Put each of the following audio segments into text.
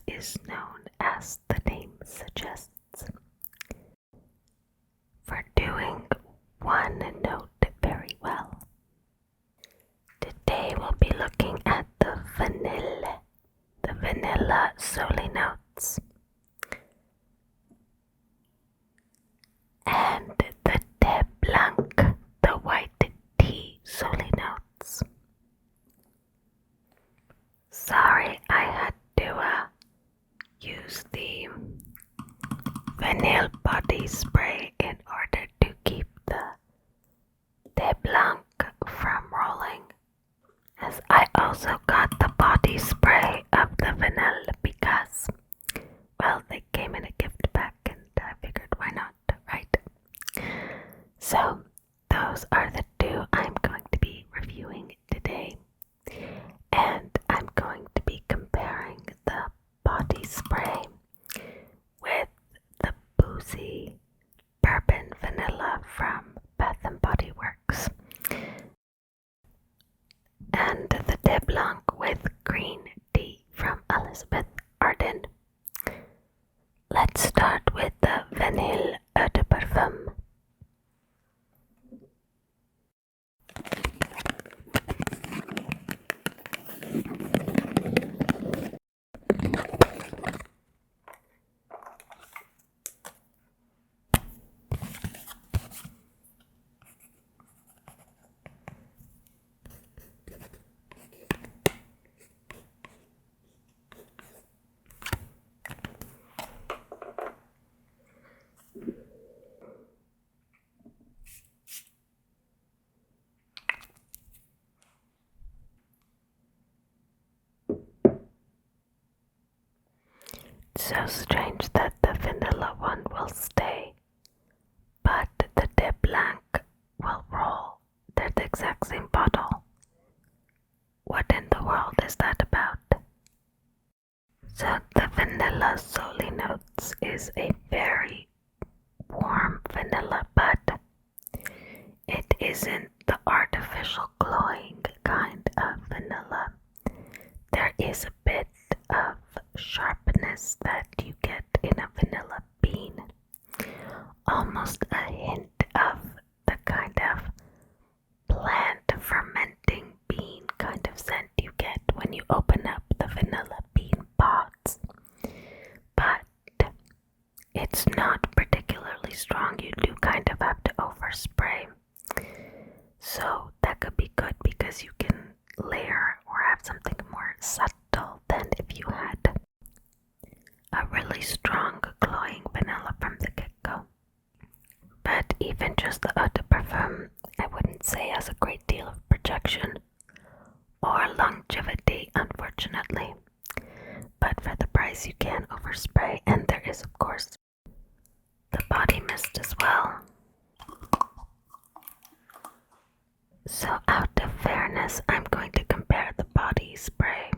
is known, as the name suggests, for doing one note very well. Today we'll be looking at the vanilla Solinotes, and the Blanc, the white tea Solinotes. Sorry, I had to use the Vanille body spray in order to keep the Blanc from rolling, as I also got the body spray of the Vanille because, well, they came in a gift pack and I figured why not, right? So those are the two I'm going to be reviewing today, and I'm going to be comparing the body spray with the boozy Bourbon Vanilla from Bath & Body Works, and the De Blanc with green tea from Elizabeth Arden. Let's start with the Vanille Eau de Parfum. So strange that the vanilla one will stay, but the De Blanc will roll. They're the exact same bottle. What in the world is that about? So the vanilla Solinotes is a very warm vanilla, but it isn't the artificial glowing kind of vanilla. There is a bit of sharpness that you get in a vanilla bean, almost a hint of the kind of plant fermenting bean kind of scent you get when you open up the vanilla bean pods, but it's not particularly strong. You do kind of have to overspray, so that could be good because you can layer or have something more subtle than if you had a really strong glowing vanilla from the get-go. But even just the Eau de Parfum, I wouldn't say has a great deal of projection or longevity, unfortunately. But for the price you can overspray, and there is of course the body mist as well. So out of fairness, I'm going to compare the body spray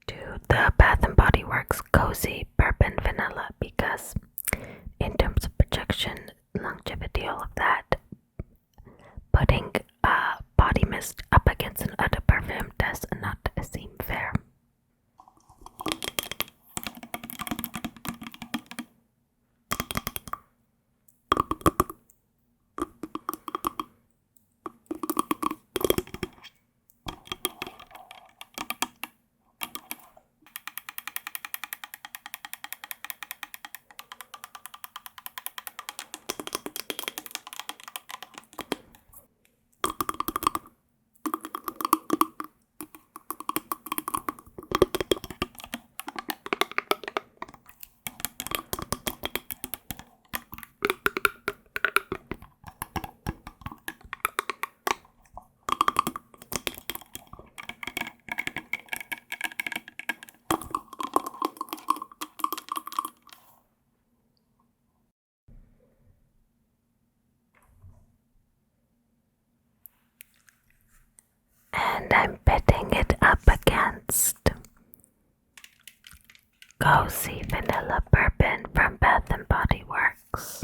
to the Bath & Body Works Cozy Bourbon Vanilla because in terms of projection, longevity, all of that, putting body mist up against an Eau de Parfum does not seem fair. And I'm pitting it up against Cozy Vanilla Bourbon from Bath & Body Works.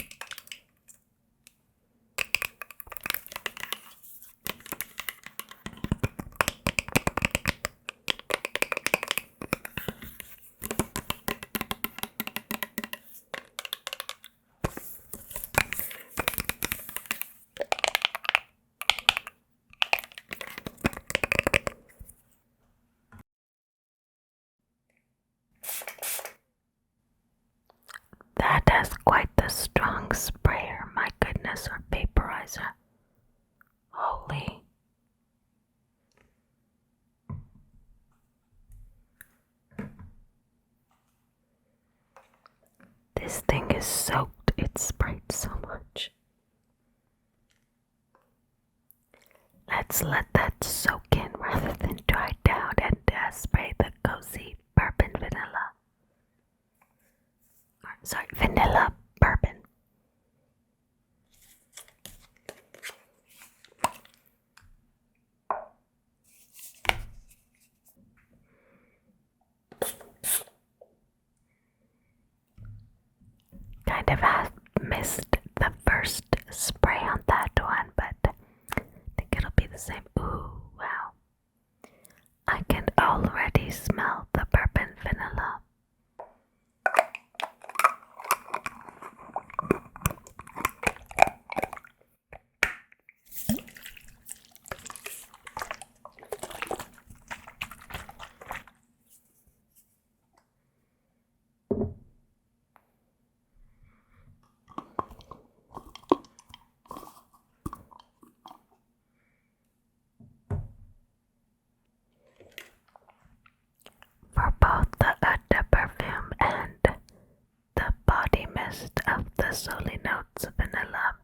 This thing is soaked, it's sprayed so much. Let's let that soak in rather than dry down and spray the cozy bourbon vanilla. Vanilla bourbon. Kind of have missed the first spray on that one, but I think it'll be the same. Ooh, wow. I can already smell the bourbon vanilla. For both the Eau de Parfum and the body mist of the Solinotes Vanilla,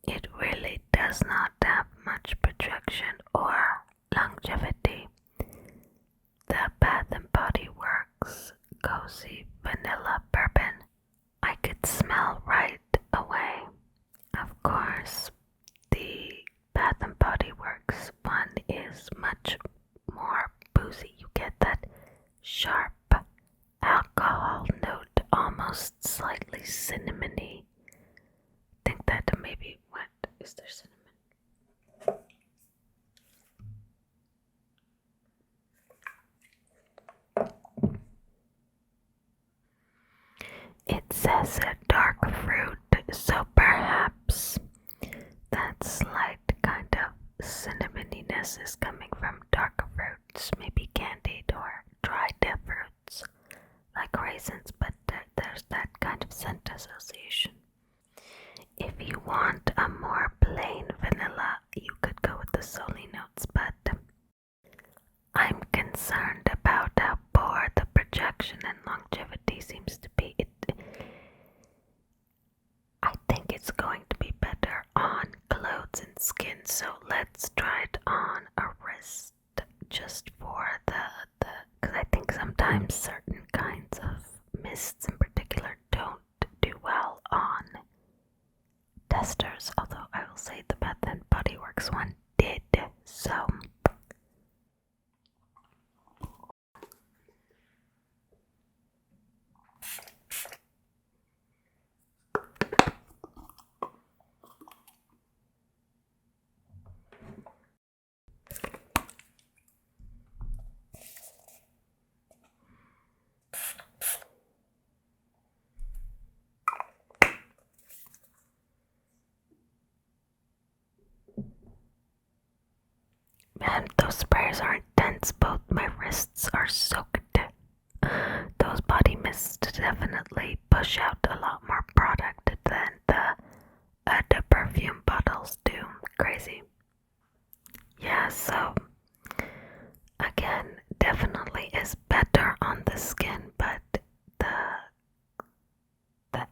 it really does not have much projection or longevity. The Bath and Body Works Cozy Vanilla Bourbon, I could smell right away. Of course, the Bath and Body Works one is much more boozy. You get that sharp alcohol note, almost slightly cinnamony. I think that maybe, what is there, cinnamon? It says a dark fruit, so perhaps that slight kind of cinnamoniness is coming from dark fruits, maybe candied or dried fruits like raisins, but there's that kind of scent association. If you want a more plain vanilla, you could go with the Solinotes, but I'm concerned about how poor the projection and longevity seems to be. I think it's going to be better on clothes and skin, so let's try it on a wrist just for because I think sometimes certain kinds of mists in particular don't do well on testers, although I will say the Bath and Body Works one did, so man, those sprayers are intense. Both my wrists are soaked. Those body mists definitely push out a lot more product than the perfume bottles do. Crazy. Yeah, so again, definitely is better on the skin, but the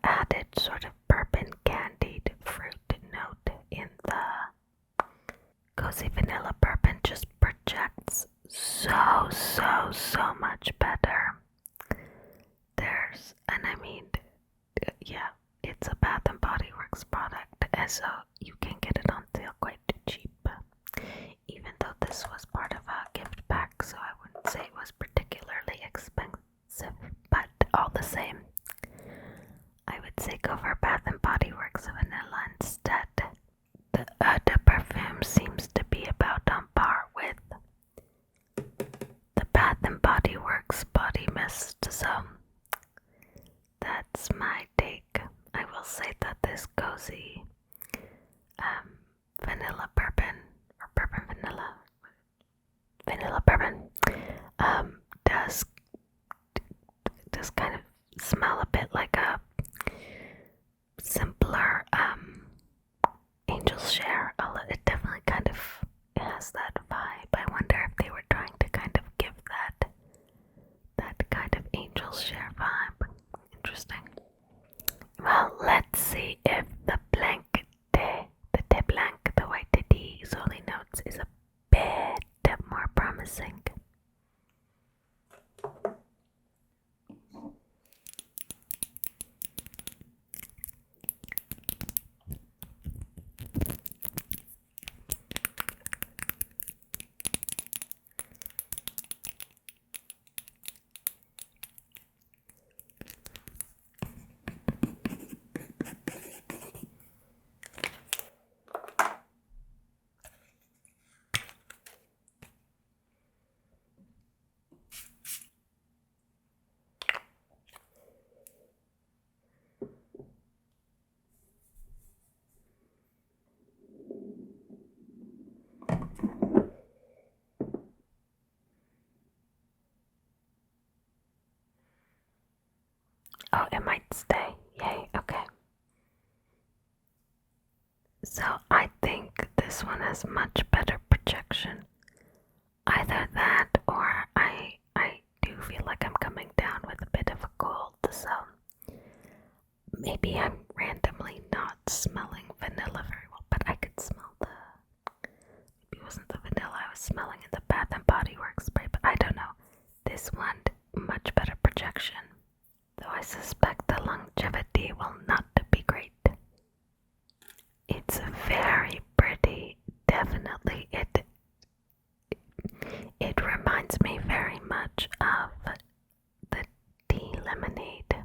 added sort of bourbon candied fruit note in the cozy vanilla bourbon just projects so much better. And I mean, yeah, it's a Bath and Body Works product, and so you can get it on sale quite cheap. Even though this was part of a gift pack, so I wouldn't say it was particularly expensive, but all the same, I would say go for Bath and Body Works vanilla instead. The Eau de Parfum seems to be about on par with the Bath and Body Works body mist, so that's my take. I will say that this cozy vanilla bourbon, or bourbon vanilla bourbon, does kind of smell a bit like a simpler Angel's Share. It definitely kind of has that vibe. I wonder if they were trying to kind of give that kind of Angel's Share vibe. Interesting. Oh, it might stay. Yay, okay. So I think this one has much better projection. Either that or I do feel like I'm coming down with a bit of a cold, so maybe I'm randomly not smelling vanilla very well, but I could smell maybe it wasn't the vanilla I was smelling in the Bath and Body Works spray, but I don't know. This one, much better projection, though I suspect the longevity will not be great. It's very pretty, definitely. It reminds me very much of the tea lemonade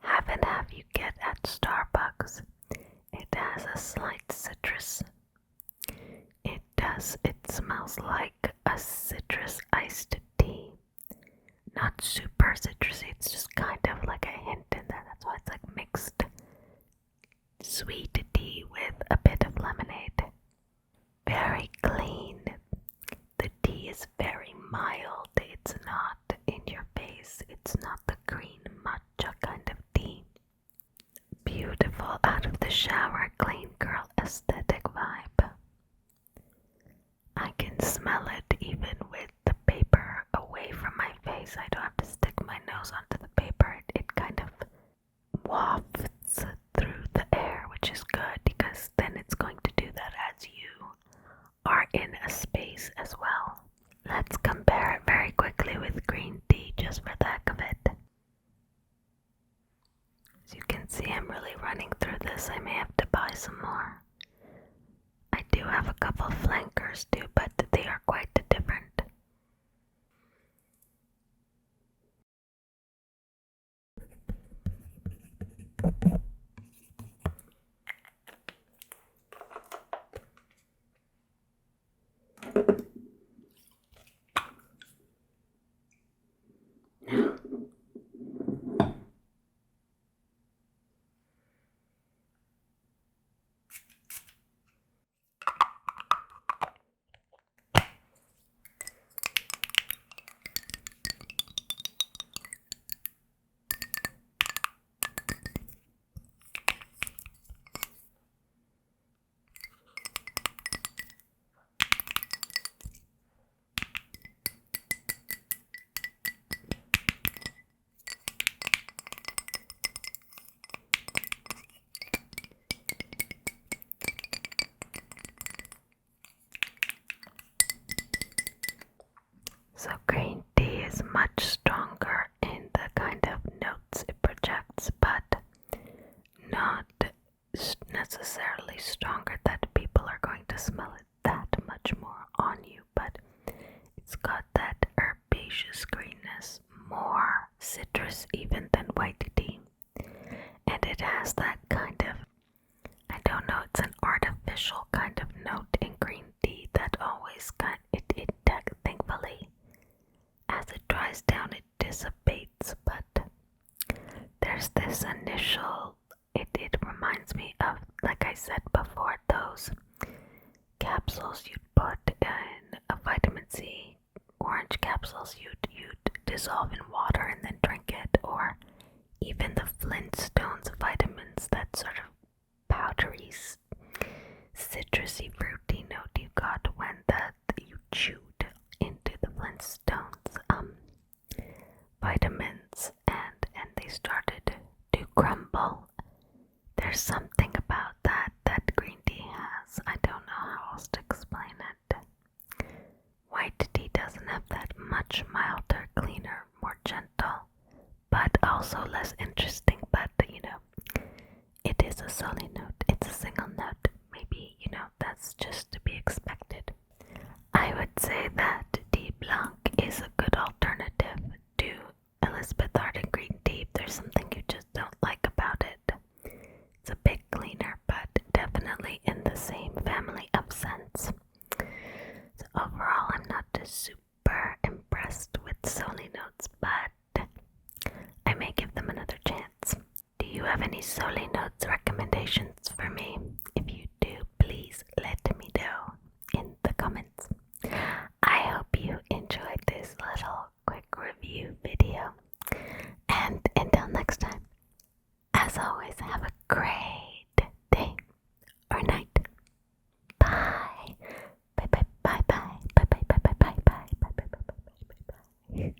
half and half you get at Starbucks. It has a slight citrus. It smells like a citrus iced tea. Not super citrusy, it's just kind of like a hint in there. That's why it's like mixed sweet tea with a bit of lemonade. Very clean. The tea is very mild. It's not in your face. It's not the green matcha kind of tea. Beautiful, out of the shower, clean girl aesthetic vibe. I can smell it even with the paper away from my face. I don't have to stick my nose onto the paper. It kind of wafts through the air, which is good because then it's going to do that as you are in a space as well. Let's compare it very quickly with green tea just for the heck of it. As you can see, I'm really running through this. I may have to buy some more. I do have a couple flankers too, but they are quite different. So green tea is much stronger in the kind of notes it projects, but not necessarily stronger that people are going to smell it that much more on you, but it's got that herbaceous greenness, more citrus even than white tea, and it has that kind of, I don't know, it's an artificial kind of note in green tea that always thankfully, as it dries down, it dissipates, but there's this initial, it reminds me of, like I said before, those capsules you'd put in a vitamin C, orange capsules you'd dissolve in water and then drink it, or even the Flintstones vitamins, that sort of powdery, citrusy, fruity note you got when you chewed into the Flintstones vitamins and they started to crumble. There's something about that green tea has. I don't know how else to explain it. White tea doesn't have that much milder, cleaner, more gentle, but also less interesting. But it is a soli note. It's a single note. Maybe that's just to be expected. I would say that tea Blanc is a good alternative to Elizabeth Arden green tea. There's something you just don't like about it. It's a bit cleaner, but definitely in the same family of scents. So overall, I'm not super impressed with soli notes, but I may give them another chance. Do you have any soli notes recommendations for me? If you do, please let me know in the comments. I hope you enjoyed this little quick review video, and until next as always, have a great day or night. Bye. Bye bye bye bye bye bye bye bye bye bye bye bye bye bye bye bye.